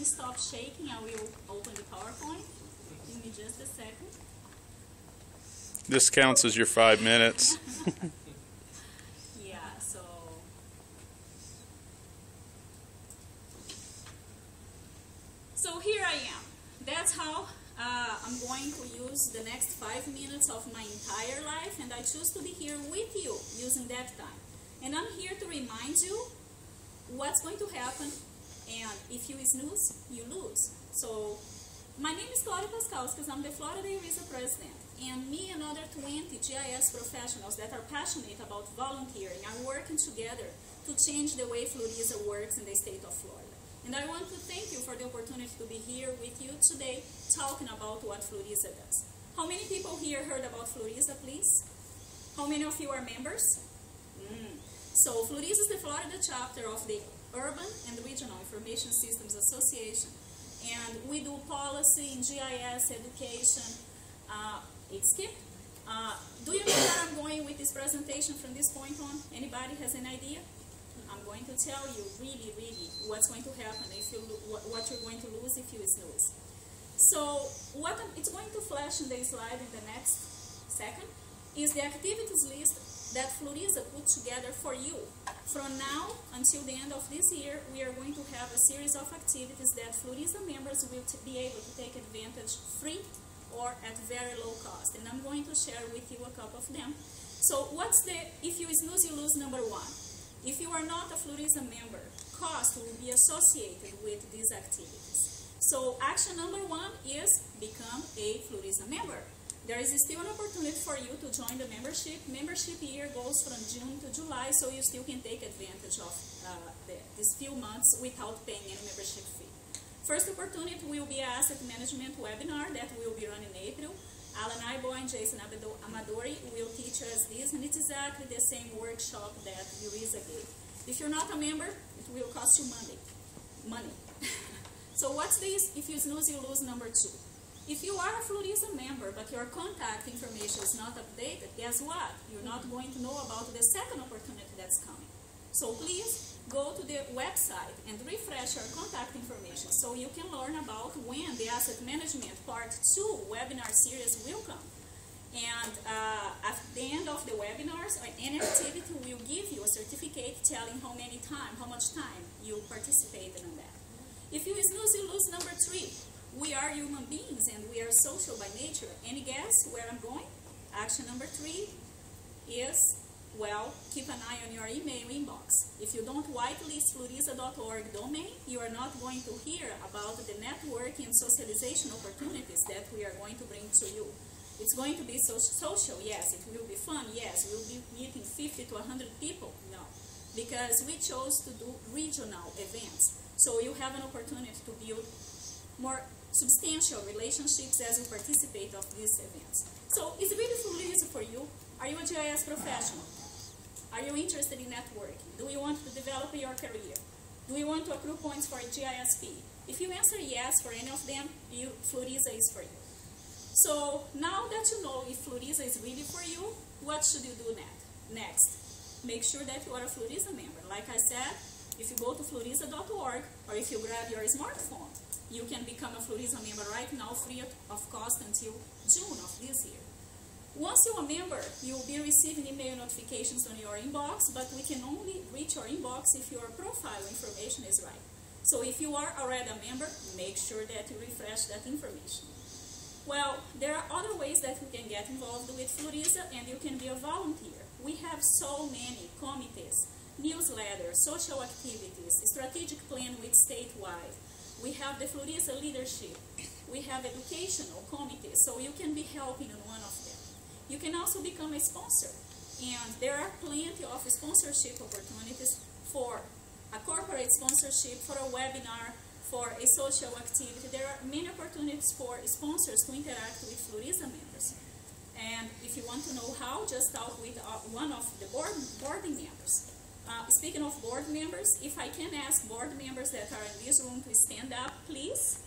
stop shaking, I will open the PowerPoint. Give me just a second. This counts as your 5 minutes. Yeah, so here I am. That's how I'm going to use the next 5 minutes of my entire life, and I choose to be here with you using that time. And I'm here to remind you what's going to happen, and if you snooze, you lose. So my name is Claudia Paskauskas. I'm the Florida ERISA president, and me and other 20 GIS professionals that are passionate about volunteering are working together to change the way FLURISA works in the state of Florida. And I want to thank you for the opportunity to be here with you today talking about what FLURISA does. How many people here heard about FLURISA, please? How many of you are members? So FLURISA is the Florida chapter of the Urban and Regional Information Systems Association. And we do policy in GIS, education. It's skipped. Do you know where I'm going with this presentation from this point on? Anybody has an idea? I'm going to tell you really what's going to happen if you what you're going to lose if you snooze. So what it's going to flash in the slide in the next second is the activities list that FLURISA put together for you. From now until the end of this year, we are going to have a series of activities that FLURISA members will be able to take advantage free or at very low cost. And I'm going to share with you a couple of them. So what's the, if you snooze, you lose number one. If you are not a FLURISA member, cost will be associated with these activities. So action number one is become a FLURISA member. There is still an opportunity for you to join the membership. Membership year goes from June to July, so you still can take advantage of these few months without paying any membership fee. First opportunity will be an asset management webinar that will be run in April. Alan Ibo and Jason Amadori will teach us this, and it's exactly the same workshop that ERISA gave. If you're not a member, it will cost you money. So what's this? If you snooze, you lose number two. If you are a FLURISA member, but your contact information is not updated, guess what? You're not going to know about the second opportunity that's coming. So please go to the website and refresh your contact information so you can learn about when the Asset Management Part 2 webinar series will come. And at the end of the webinars, any activity will give you a certificate telling how much time you participated in that. If you snooze, you lose number three. We are human beings and we are social by nature. Any guess where I'm going? Action number three is, well, keep an eye on your email inbox. If you don't whitelist flurisa.org domain, you are not going to hear about the networking and socialization opportunities that we are going to bring to you. It's going to be social, yes. It will be fun, yes. We'll be meeting 50 to 100 people, no. Because we chose to do regional events. So you have an opportunity to build more substantial relationships as you participate of these events. So it's really FLURISA for you. Are you a GIS professional? Are you interested in networking? Do you want to develop your career? Do you want to accrue points for a GISP? If you answer yes for any of them, FLURISA is for you. So now that you know if FLURISA is really for you, what should you do next? Make sure that you are a FLURISA member. Like I said, if you go to flurisa.org or if you grab your smartphone, you can become a FLURISA member right now free of cost until June of this year. Once you're a member, you'll be receiving email notifications on your inbox, but we can only reach your inbox if your profile information is right. So if you are already a member, make sure that you refresh that information. Well, there are other ways that you can get involved with FLURISA, and you can be a volunteer. We have so many committees, newsletters, social activities, strategic plan with statewide. We have the FLURISA leadership. We have educational committees, so you can be helping in one of them. You can also become a sponsor, and there are plenty of sponsorship opportunities for a corporate sponsorship, for a webinar, for a social activity. There are many opportunities for sponsors to interact with FLURISA members. And if you want to know how, just talk with one of the board members. Speaking of board members, if I can ask board members that are in this room to stand up, please.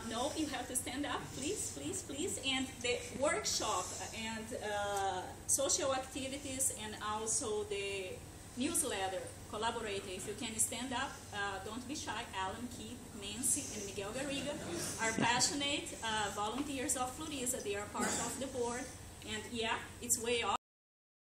No, you have to stand up, please, please, please. And the workshop and social activities and also the newsletter collaborator. If you can stand up, don't be shy. Alan, Keith, Nancy, and Miguel Garriga are passionate volunteers of Florisa. They are part of the board. And yeah, it's way off.